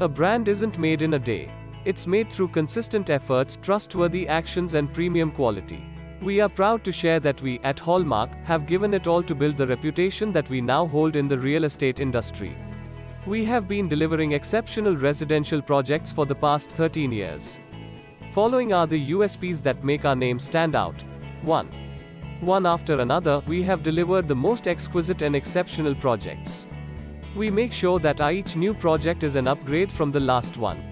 A brand isn't made in a day. It's made through consistent efforts, trustworthy actions, and premium quality. We are proud to share that we, at Hallmark, have given it all to build the reputation that we now hold in the real estate industry. We have been delivering exceptional residential projects for the past 13 years. Following are the USPs that make our name stand out. 1. One after another, we have delivered the most exquisite and exceptional projects. We make sure that each new project is an upgrade from the last one.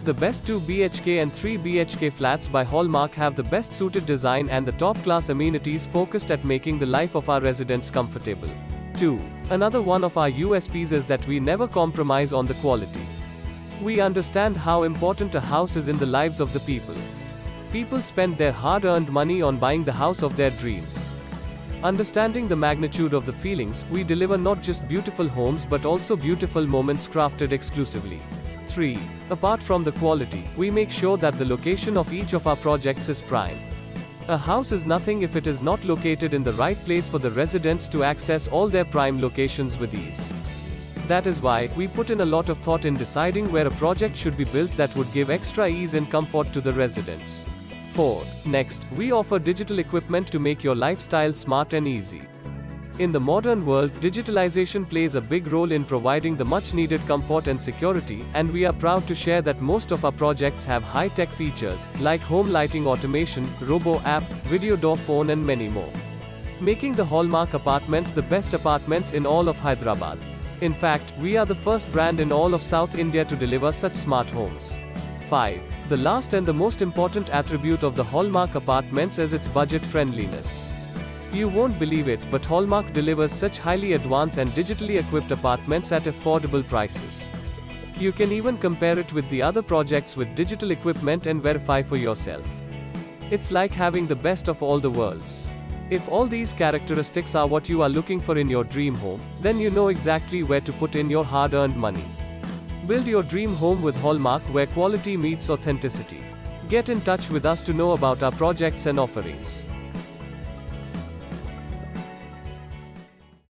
The best 2 BHK and 3 BHK flats by Hallmark have the best suited design and the top-class amenities focused at making the life of our residents comfortable. 2. Another one of our USPs is that we never compromise on the quality. We understand how important a house is in the lives of the people. People spend their hard-earned money on buying the house of their dreams. Understanding the magnitude of the feelings, we deliver not just beautiful homes but also beautiful moments crafted exclusively. 3. Apart from the quality, we make sure that the location of each of our projects is prime. A house is nothing if it is not located in the right place for the residents to access all their prime locations with ease. That is why we put in a lot of thought in deciding where a project should be built that would give extra ease and comfort to the residents. 4. Next, we offer digital equipment to make your lifestyle smart and easy. In the modern world, digitalization plays a big role in providing the much-needed comfort and security, and we are proud to share that most of our projects have high-tech features, like home lighting automation, robo-app, video door phone and many more. Making the Hallmark Apartments the best apartments in all of Hyderabad. In fact, we are the first brand in all of South India to deliver such smart homes. 5. The last and the most important attribute of the Hallmark Apartments is its budget friendliness. You won't believe it, but Hallmark delivers such highly advanced and digitally equipped apartments at affordable prices. You can even compare it with the other projects with digital equipment and verify for yourself. It's like having the best of all the worlds. If all these characteristics are what you are looking for in your dream home, then you know exactly where to put in your hard-earned money. Build your dream home with Hallmark, where quality meets authenticity. Get in touch with us to know about our projects and offerings.